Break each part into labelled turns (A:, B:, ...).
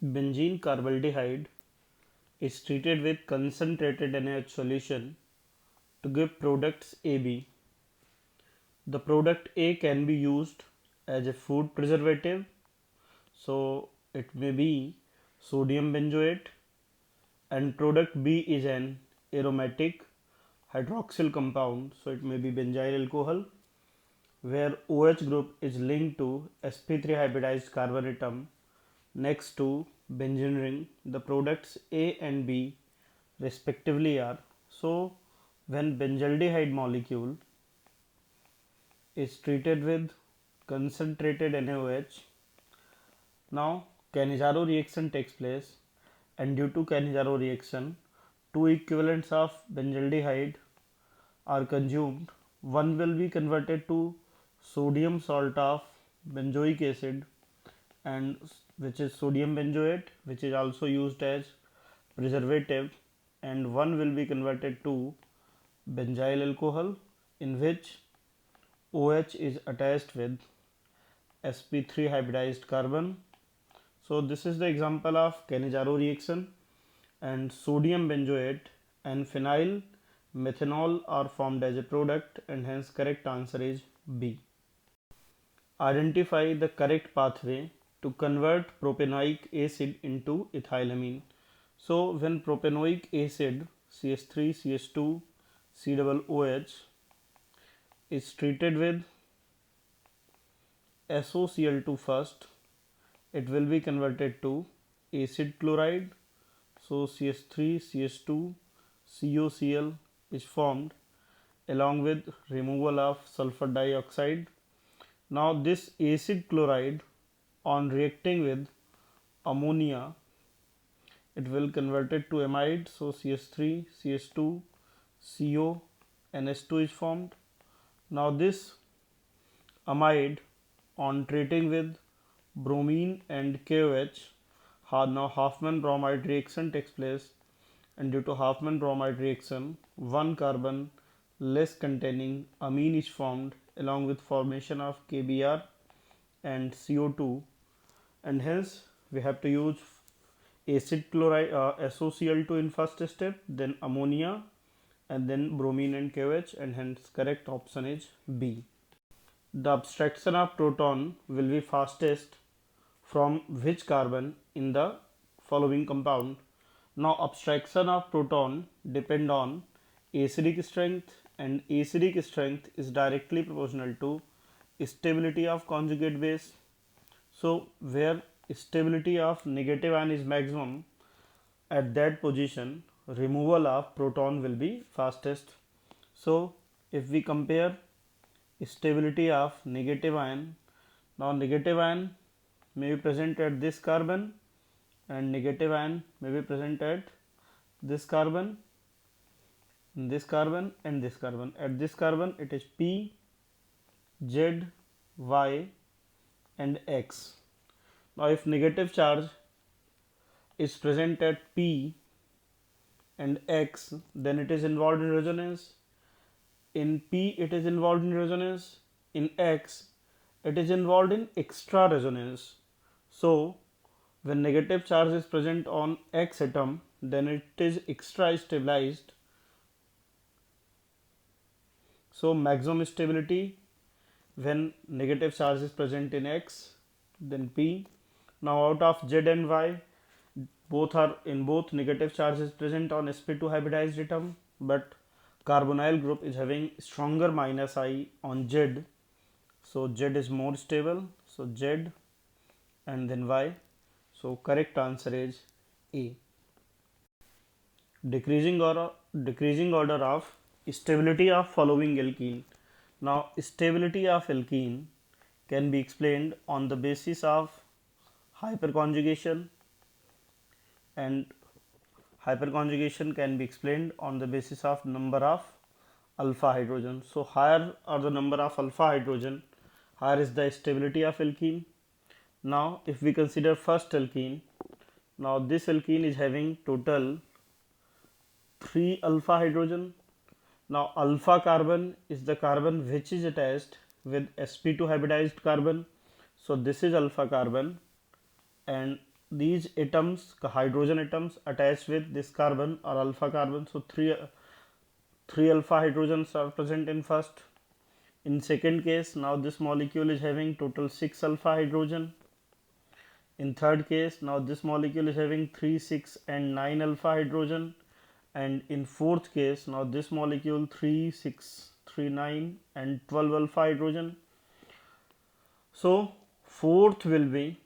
A: Benzene carbaldehyde is treated with concentrated NaOH solution to give products AB. The product A can be used as a food preservative, so it may be sodium benzoate, and product B is an aromatic hydroxyl compound, so it may be benzyl alcohol, where OH group is linked to sp3 hybridized carbon atom next to benzene ring. The products A and B respectively are, so when benzaldehyde molecule is treated with concentrated NaOH, now Cannizzaro reaction takes place, and due to Cannizzaro reaction, two equivalents of benzaldehyde are consumed. One will be converted to sodium salt of benzoic acid, and which is sodium benzoate, which is also used as preservative, and one will be converted to benzyl alcohol, in which OH is attached with sp3 hybridized carbon. So this is the example of Cannizzaro reaction, and sodium benzoate and phenyl methanol are formed as a product, and hence correct answer is B. Identify the correct pathway to convert propanoic acid into ethylamine. So when propanoic acid CH3CH2 COOH is treated with SOCl2 first, it will be converted to acid chloride, so CH3CH2 COCl is formed along with removal of sulfur dioxide. Now this acid chloride, on reacting with ammonia, it will converted to amide, so CH3CH2 CO NH2 is formed. Now this amide, on treating with bromine and KOH, now Hofmann bromide reaction takes place, and due to Hofmann bromide reaction, one carbon less containing amine is formed along with formation of KBr and CO2, and hence we have to use acid chloride SOCl2 in first step, then ammonia, and then bromine and KOH, and hence correct option is B. The abstraction of proton will be fastest from which carbon in the following compound? Now abstraction of proton depend on acidic strength, and acidic strength is directly proportional to stability of conjugate base. So where stability of negative ion is maximum, at that position removal of proton will be fastest. So if we compare stability of negative ion, now negative ion may be present at this carbon, and negative ion may be present at this carbon, this carbon, and this carbon. At this carbon it is P, Z, Y, and X. Now if negative charge is present at P and X, then it is involved in resonance. In P it is involved in resonance, in X it is involved in extra resonance. So when negative charge is present on X atom, then it is extra stabilized. So maximum stability when negative charge is present in X, then P. Now out of Z and Y, both are in both negative charge is present on sp2 hybridized atom, but carbonyl group is having stronger minus I on Z, so Z is more stable, so Z and then Y. So correct answer is A. Decreasing order of stability of following alkene. Now stability of alkene can be explained on the basis of hyperconjugation, and hyperconjugation can be explained on the basis of number of alpha hydrogen. So higher are the number of alpha hydrogen, higher is the stability of alkene. Now if we consider first alkene, now this alkene is having total 3 alpha hydrogen. Now alpha carbon is the carbon which is attached with sp2 hybridized carbon, so this is alpha carbon, and these atoms, hydrogen atoms attached with this carbon are alpha carbon. So three alpha hydrogens are present in first. In second case, now this molecule is having total 6 alpha hydrogen. In third case, now this molecule is having 3, 6 and 9 alpha hydrogen. And in fourth case, now this molecule 3, 6, 3, 9 and 12 alpha hydrogen. So fourth will be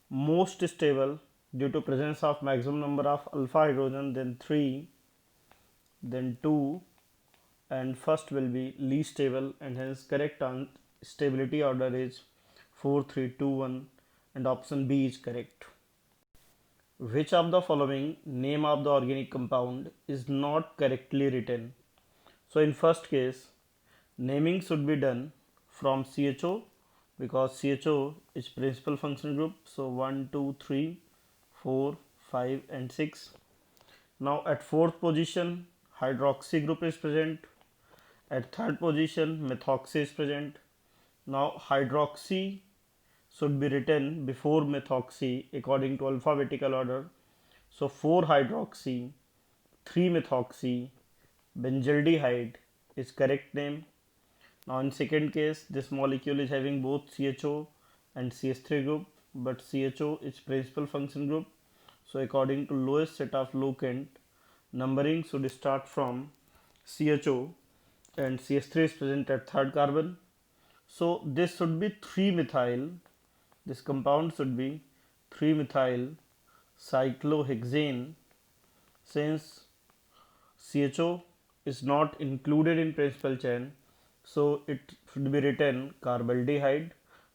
A: most stable due to presence of maximum number of alpha hydrogen, then 3, then 2, and first will be least stable, and hence correct stability order is 4, 3, 2, 1, and option B is correct. Which of the following name of the organic compound is not correctly written? So in first case, naming should be done from CHO because CHO is principal functional group. So 1, 2, 3, 4, 5 and 6. Now at fourth position, hydroxy group is present. At third position, methoxy is present. Now hydroxy should be written before methoxy according to alphabetical order. So 4 hydroxy, 3 methoxy, benzaldehyde is correct name. Now in second case, this molecule is having both CHO and CH3 group, but CHO is principal function group. So according to lowest set of locant, numbering should start from CHO and CH3 is present at third carbon. So this should be 3-methyl. This compound should be 3-methyl cyclohexane, since CHO is not included in principal chain, so it should be written carbaldehyde.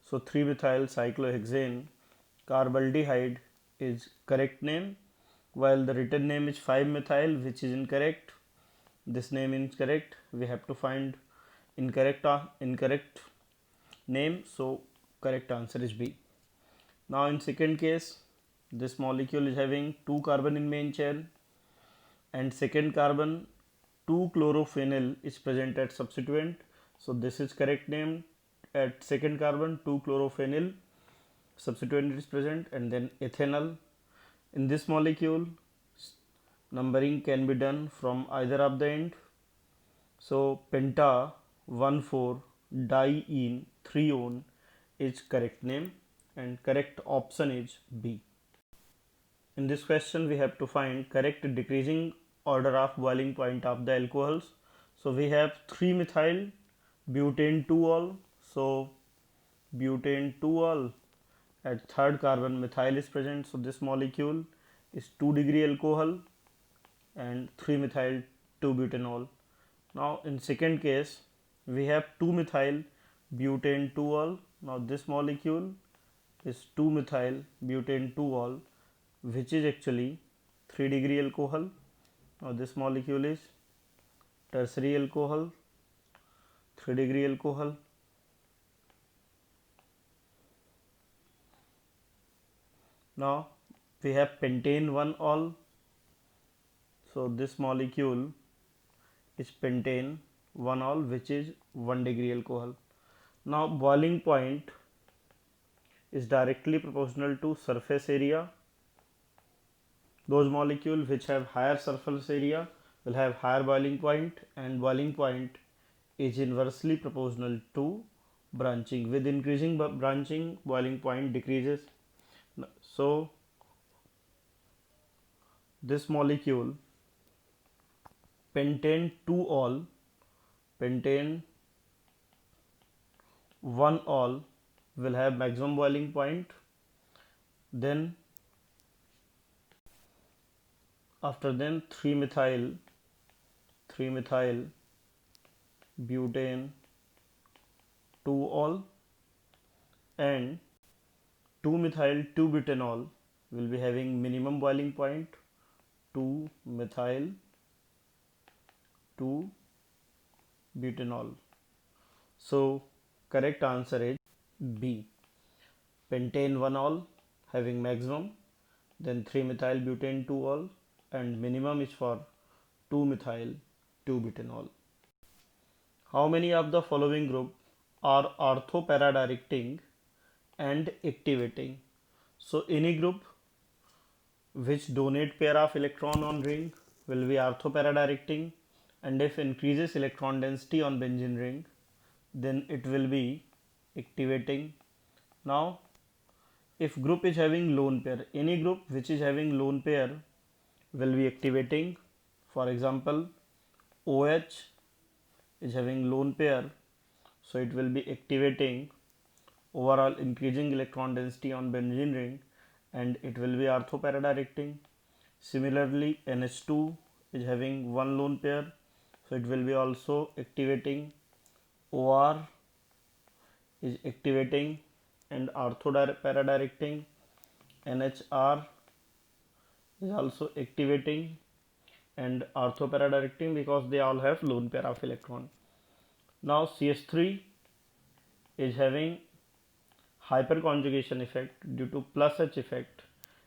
A: So 3-methyl cyclohexane, carbaldehyde is correct name, while the written name is 5-methyl, which is incorrect. This name is correct. We have to find incorrect name, so correct answer is B. Now in second case, this molecule is having 2 carbon in main chain and second carbon 2 chlorophenyl is present at substituent. So this is correct name. At second carbon 2 chlorophenyl substituent is present, and then ethanol. In this molecule, numbering can be done from either of the end. So penta 1,4 diene 3-one is correct name, and correct option is B. In this question, we have to find correct decreasing order of boiling point of the alcohols. So we have 3-methyl butane 2-ol. So butane 2-ol, at third carbon methyl is present. So this molecule is 2-degree alcohol and 3-methyl 2-butanol. Now in second case, we have 2-methyl butane 2-ol. Now this molecule is 2-methyl butane 2-ol, which is actually 3-degree alcohol. Now this molecule is tertiary alcohol, 3-degree alcohol. Now we have pentane 1-ol. So this molecule is pentane 1-ol, which is 1-degree alcohol. Now boiling point is directly proportional to surface area. Those molecules which have higher surface area will have higher boiling point, and boiling point is inversely proportional to branching. With increasing branching, boiling point decreases. So this molecule pentane 2-ol, pentane 1-ol will have maximum boiling point. Then after then 3-methyl butane 2-ol and 2-methyl 2-butanol will be having minimum boiling point, 2-methyl 2-butanol. So correct answer is B. Pentane 1-ol having maximum, then 3-methyl butane 2-ol, and minimum is for 2-methyl 2-butanol. How many of the following group are ortho-para-directing and activating? So any group which donate pair of electron on ring will be orthoparadirecting, and if increases electron density on benzene ring, then it will be activating. Now if group is having lone pair, any group which is having lone pair will be activating. For example, OH is having lone pair, so it will be activating, overall increasing electron density on benzene ring, and it will be orthoparadirecting. Similarly, NH2 is having one lone pair, so it will be also activating. OR is activating and orthoparadirecting. NHR is also activating and orthoparadirecting because they all have lone pair of electron. Now CH3 is having hyperconjugation effect due to plus H effect.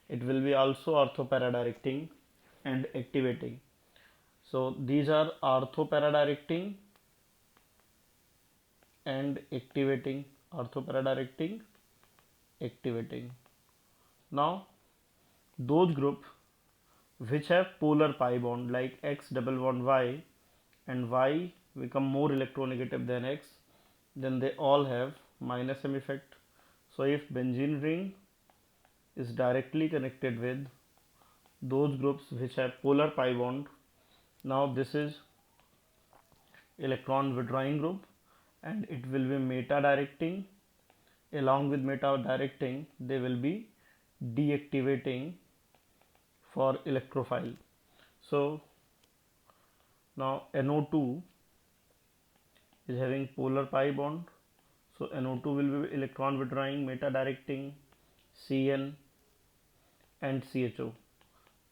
A: It will be also orthoparadirecting and activating. So these are orthoparadirecting and activating, orthoparadirecting, activating. Now those group which have polar pi bond like X double bond Y and Y become more electronegative than X, then they all have minus M effect. So if benzene ring is directly connected with those groups which have polar pi bond, now this is electron withdrawing group and it will be meta directing. Along with meta directing, they will be deactivating for electrophile. So now NO2 is having polar pi bond, so NO2 will be electron withdrawing, meta directing. CN and CHO,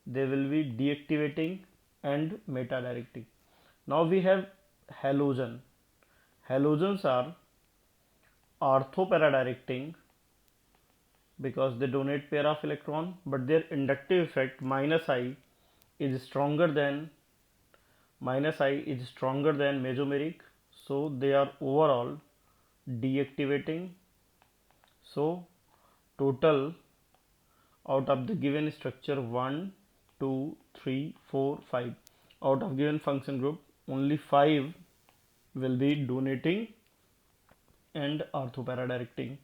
A: they will be deactivating and meta directing. Now we have halogen. Halogens are orthoparadirecting because they donate pair of electron, but their inductive effect minus I is stronger than mesomeric, so they are overall deactivating. So total out of the given structure 1, 2, 3, 4, 5, out of given function group only 5 will be donating and orthoparadirecting.